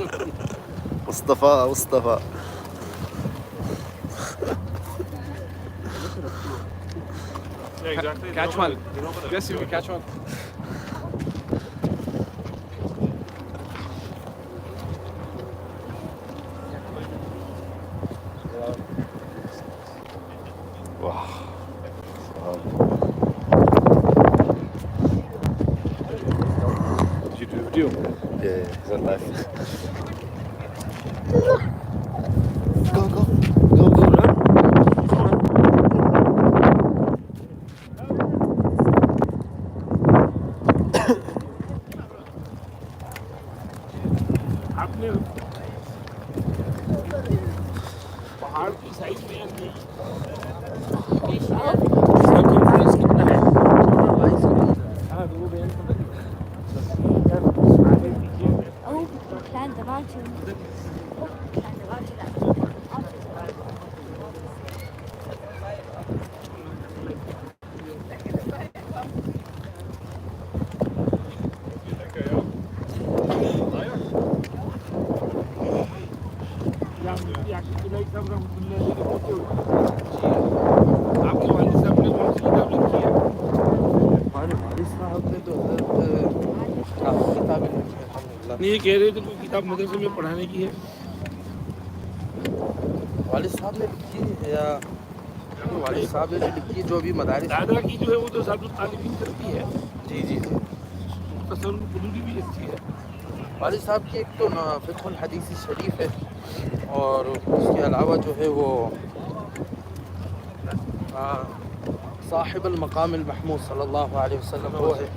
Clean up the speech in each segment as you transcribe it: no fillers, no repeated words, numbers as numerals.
Mustafa, Mustafa. Yeah, exactly. Catch one. Yes, you can catch one. Wow. Did you do a video? Yeah, he's on live. Go, go. Go, go, run. Come on. आपने पहाड़ की side में circumference कितना है? हाँ, वो बयान कर रहे Oh, plan the mountain. Plan the mountain. आपके वालिद साहब ने कौन सी किताब लिखी है? हमारे वालिद साहब ने तो काफ़ी किताबें लिखी हैं अल्हम्दुलिल्लाह। नहीं, ये कह रहे थे कोई किताब मदरसे में पढ़ाने की है। वालिद साहब ने लिखी है या वालिद साहब ने जो लिखी है, जो अभी मदारिस दादा की जो है वो तो सादुल तालिबीन करती है, जी जी जी तसव्वुर कुलूबी भी अच्छी है। वालिद साहब की एक तो फ़िक़्हुल हदीस शरीफ है और उसके अलावा जो है वो साहिबुल मकामिल महमूद सल्लल्लाहु अलैहि वसल्लम वो है।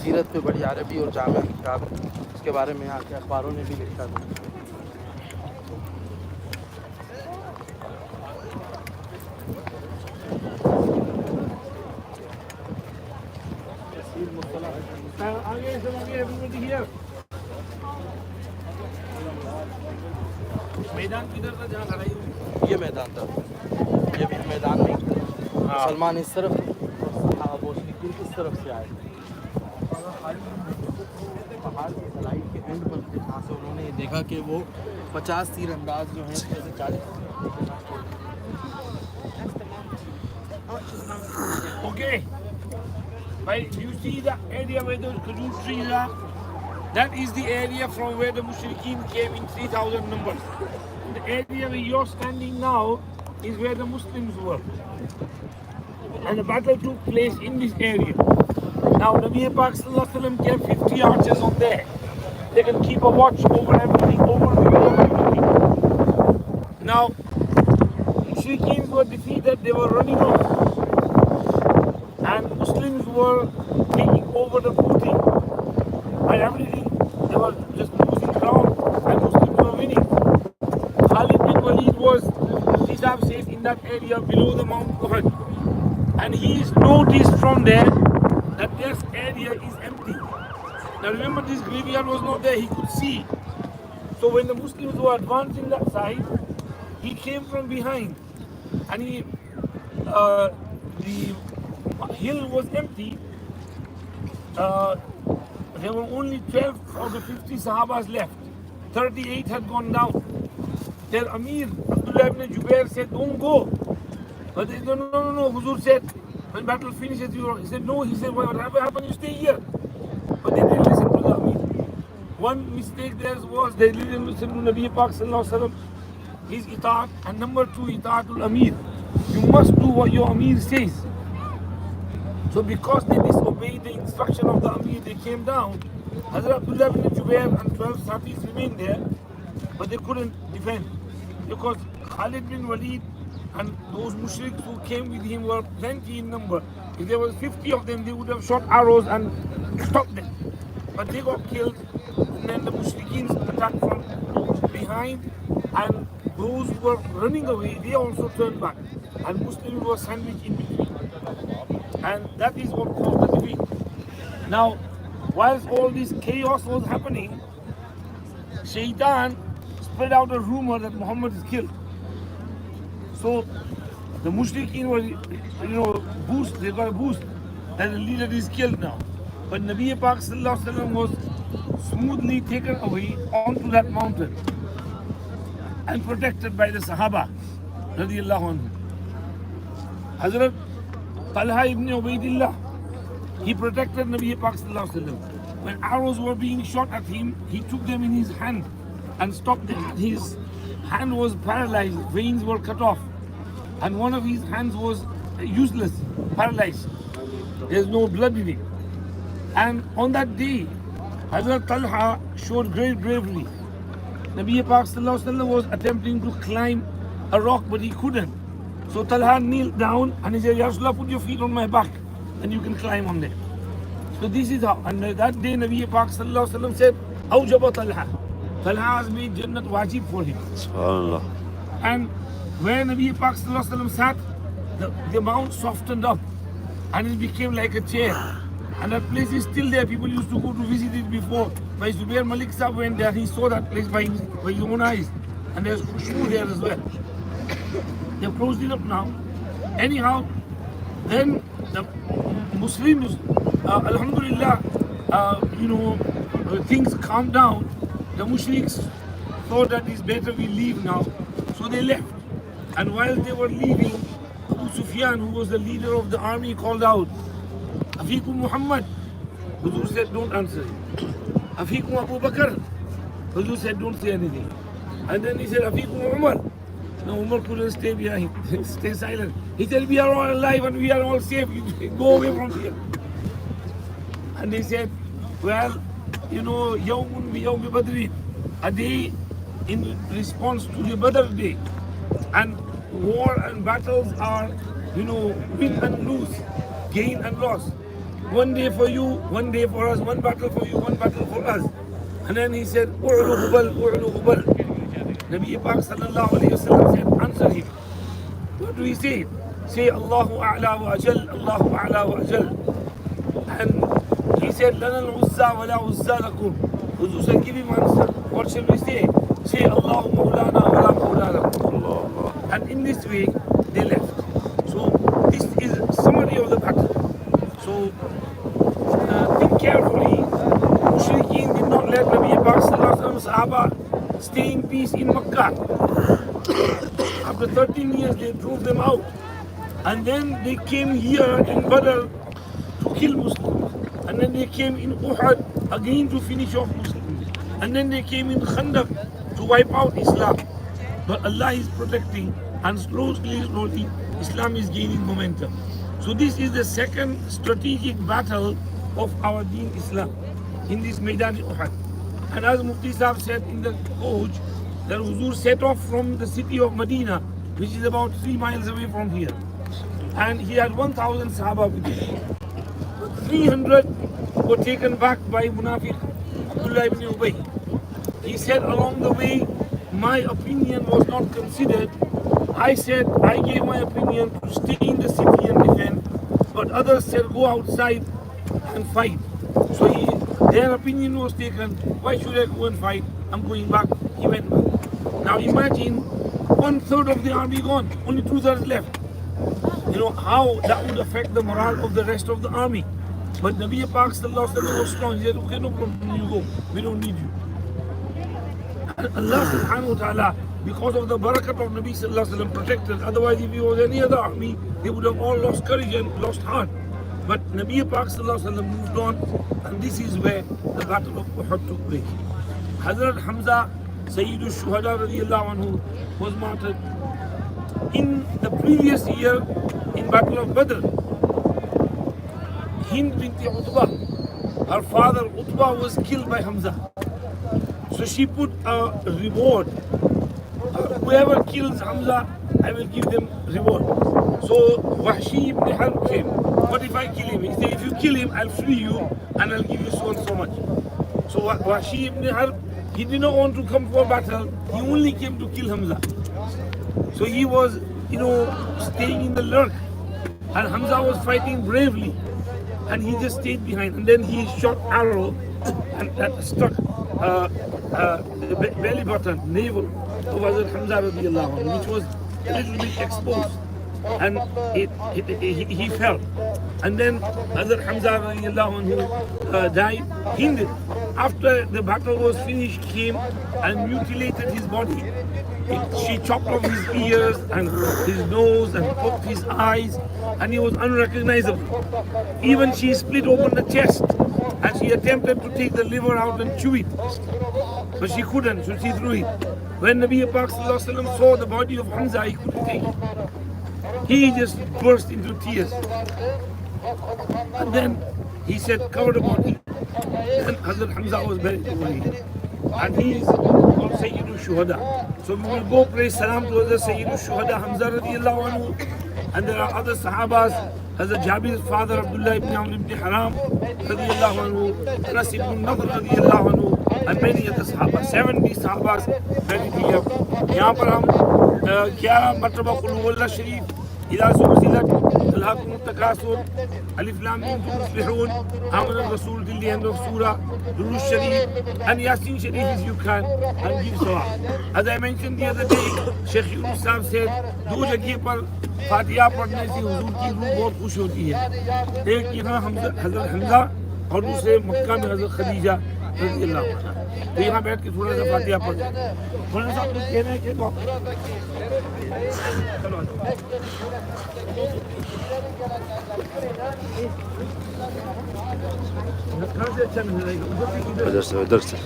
सीरत पे बड़ी अरबी और जामे किताब है, उसके बारे में यहाँ के अखबारों ने भी लिखा था। आगे everybody here. मैदान किधर था जहाँ लड़ाई हुई? ये मैदान था, ये भी मैदान में मुसलमान इस तरफ वो मुश्रिकीन इस तरफ से आए। पहाड़ की ढलाई के एंड पर थे जहाँ से उन्होंने देखा कि वो 50 तीर अंदाज जो हैं जैसे 40। Okay. Right, you see the area where those kajur trees are? That is the area from where the mushrikeen came in 3,000 numbers. The area where you're standing now is where the Muslims were. And the battle took place in this area. Now, Nabi Pak Sallallahu Alaihi Wasallam kept 50 archers on there. They can keep a watch over everything, overview of everything. Now, mushrikeen were defeated, they were running off. And Muslims were taking over the booty and everything. They were just losing ground and Muslims were winning. Khalid bin Walid was, Hisab says, in that area below the Mount Uhud. And he is noticed from there that this area is empty. Now remember, this graveyard was not there, he could see. So when the Muslims were advancing that side, he came from behind and the hill was empty. There were only 12 of the 50 Sahabas left. 38 had gone down. Their Amir, Abdullah ibn Jubair, said, don't go. But they said, no. Huzur said, when battle finishes, he said, no. He said, whatever happened, you stay here. But they didn't listen to the Amir. One mistake there was they didn't listen to Nabi Pak Sallallahu Alaihi Wasallam, his itaat, and number two, itaatul Amir. You must do what your Amir says. So because they disobeyed the instruction of the Amir, they came down. Hazrat Abdullah ibn Jubair and 12 Safis remained there, but they couldn't defend. Because Khalid bin Walid and those mushriks who came with him were plenty in number. If there was 50 of them, they would have shot arrows and stopped them. But they got killed, and then the mushrikeen attacked from behind, and those who were running away, they also turned back. And Muslims were sandwiched in between. And that is what caused the defeat. Now, whilst all this chaos was happening, Shaitan spread out a rumor that Muhammad is killed. So the mushrikeen were, they got a boost that the leader is killed now. But Nabi Pak Sallallahu Alaihi Wasallam was smoothly taken away onto that mountain and protected by the Sahaba radiallahu anhu. Hazrat Talha ibn Ubaidillah, he protected Nabi Pak sallallahu alaihi wasallam. When arrows were being shot at him, he took them in his hand and stopped them. His hand was paralyzed, veins were cut off, and one of his hands was useless, paralyzed. There's no blood in it. And on that day, Hazrat Talha showed great bravery. Nabi Pak sallallahu alaihi wasallam was attempting to climb a rock, but he couldn't. So Talha kneeled down and he said, Ya Rasulullah, put your feet on my back and you can climb on there. So this is how. And that day Nabi Pak sallallahu alaihi wasallam said, Awjaba Talha. Talha has made Jannat wajib for him. SubhanAllah. And where Nabi Pak sallallahu alaihi wasallam sat, the mount softened up and it became like a chair. And that place is still there. People used to go to visit it before. My Zubair Malik Sahab went there. He saw that place by his own eyes. And there's khushbu there as well. They've closed it up now. Anyhow, then the Muslims, Alhamdulillah, things calmed down. The Mushriks thought that it's better we leave now. So they left. And while they were leaving, Abu Sufyan, who was the leader of the army, called out, Afikum Muhammad. Huzur said, don't answer it. Afikum Abu Bakr. Huzur said, don't say anything. And then he said, Afikum Umar. No, Umar couldn't stay behind, stay silent. He said, we are all alive and we are all safe. Go away from here. And they said, well, Yawmun bi Yawmi Badri, a day in response to the Badr day. And war and battles are, win and lose, gain and loss. One day for you, one day for us, one battle for you, one battle for us. And then he said, U'lu Hubal, U'lu Hubal. Nabi Pak sallallahu alayhi wa sallam said, answer him. What do we say? Say Allahu A'la wa Ajal, Allahu A'la wa Ajal. And he said, Lana al-Uzza wa la Uzza lakum. Huzur said, give him answer. What shall we say? Say Allahu Mawlana wa la Mawla lakum. And in this way, they left. So this is a summary of the battle. So think carefully. Mushrikeen did not let Nabi Pak sallallahu alayhi wa sallam stay in peace in Makkah. After 13 years, they drove them out. And then they came here in Badr to kill Muslims. And then they came in Uhud again to finish off Muslims. And then they came in Khandaq to wipe out Islam. But Allah is protecting, and slowly, Islam is gaining momentum. So this is the second strategic battle of our Deen Islam in this Maidan Uhud. And as Mufti Sahib said in the coach, that Huzur set off from the city of Medina, which is about 3 miles away from here. And he had 1,000 Sahaba with him. 300 were taken back by Munafiq Abdullah ibn Ubay. He said along the way, my opinion was not considered. I said, I gave my opinion to stay in the city and defend, but others said, go outside and fight. So their opinion was taken. Why should I go and fight? I'm going back. He went back. Now imagine 1/3 of the army gone, only 2/3 left. How that would affect the morale of the rest of the army. But Nabi Pak sallallahu alaihi wasallam was strong. He said, okay, no problem, you go. We don't need you. And Allah subhanahu wa ta'ala, because of the barakat of Nabi sallallahu alaihi wasallam, protected. Otherwise, if it was any other army, they would have all lost courage and lost heart. But Nabi Pak sallallahu alaihi wasallam moved on, and this is where the battle of Uhud took place. Hazrat Hamza, Sayyidul Shuhada radiallahu anhu, was martyred. In the previous year, in Battle of Badr, Hind binti Utbah, her father Utbah was killed by Hamza. So she put a reward. Whoever kills Hamza, I will give them reward. So Wahshi ibn Harb came. What if I kill him? He said, if you kill him, I'll free you and I'll give you so and so much. So Wahshi ibn Harb, he did not want to come for battle. He only came to kill Hamza. So he was, staying in the lurk. And Hamza was fighting bravely. And he just stayed behind. And then he shot arrow and that struck the belly button, navel of Hazrat Hamza radiallahu anhu, which was a little bit exposed. And he fell. And then Hazrat Hamza radiallahu anhu died. Hind after the battle was finished, came and mutilated his body. She chopped off his ears and his nose and poked his eyes, and he was unrecognizable. Even she split open the chest and she attempted to take the liver out and chew it, but she couldn't, so she threw it. When Nabi Pak Sallallahu Alaihi Wasallam saw the body of Hamza, he couldn't take it. He just burst into tears. And then he said, cover the body. And Hazrat Hamza was buried over here. And he is called Sayyidul Shuhada. So we will go pray salam to Hazrat Sayyidul Shuhada Hamza radiallahu anhu. And there are other Sahabas, Hazrat Jabir's father Abdullah ibn Amr ibn Haram radiallahu anhu, Anas ibn Nadr radiallahu anhu, and many other Sahabas, 70 Sahabas buried here. यहाँ पर हम 11 मरतबा कुल हुवल्लाह शरीफ إذا زلزلت ألهاكم التكاثر ألف لام ميم تصلحون آمن الرسول till the end of surah Durud Sharif and Yasin Sharif if you can and give sawab. As I mentioned the other day, Sheikh Yunus Sahab said दो जगह पर फातिहा पढ़ने से हुजूर की रूह बहुत खुश होती है. एक यहाँ हज़रत हमज़ा और दूसरे मक्का में हज़रत खदीजा रज़ी अल्लाह अन्हा. तो यहाँ बैठ के थोड़ा सा फातिहा पढ़ लें. थोड़ा सा कुछ कहना है कि ادھر سے ادھر سے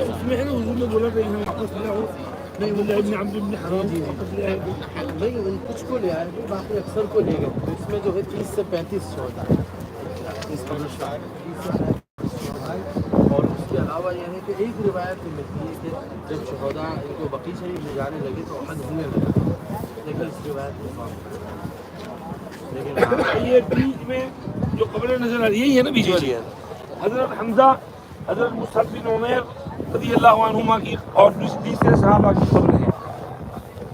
اس میں ہے نا حضور نے بولا کہ یہاں واپس لے آؤ نہیں بولے ابن عبد ابن حرام واپس لے آئے نہیں ان کچھ کو لے آئے تھے باقی اکثر کو لے گئے. اس میں جو ہے 30 سے 35 شہدا ہے اس قبرستان میں 30 سے 35 شہدا ہے. اور اس کے علاوہ یہ ہے کہ ایک روایت میں ملتی ہے کہ جب شہدا ان کو بقیع شریف لے جانے لگے تو حد ہونے لگا, لیکن اس روایت میں یہ بیچ میں جو قبریں نظر آ رہی ہے یہ نا بیچ والی ہے حضرت حمزہ حضرت مصعب بن عمیر رضی اللہ عنہما کی اور دوسرے صحابہ کی قبریں ہیں.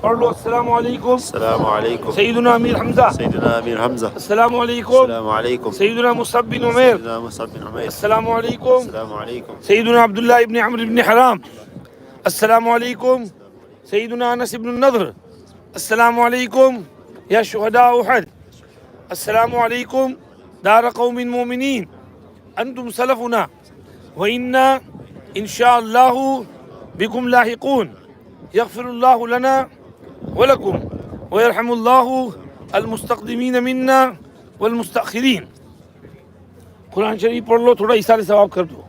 پڑھ لو السلام علیکم. السلام علیکم. سیدنا امیر حمزہ. سیدنا امیر حمزہ. السلام علیکم. السلام علیکم. سیدنا مصعب بن عمیر. سیدنا مصعب بن عمیر. السلام علیکم. السلام علیکم. سیدنا عبداللہ ابن عمر ابن حرام. السلام علیکم. سیدنا انس ابن النضر. السلام علیکم یا شہداء احد. السلام علیکم دار قوم مومنین انتم سلفنا وإنا إن شاء الله بكم لاحقون يغفر الله لنا ولكم ويرحم الله المستقدمين منا والمستأخرين. قرآن شریف پڑھ لو, تھوڑا اشارے ثواب کر دو.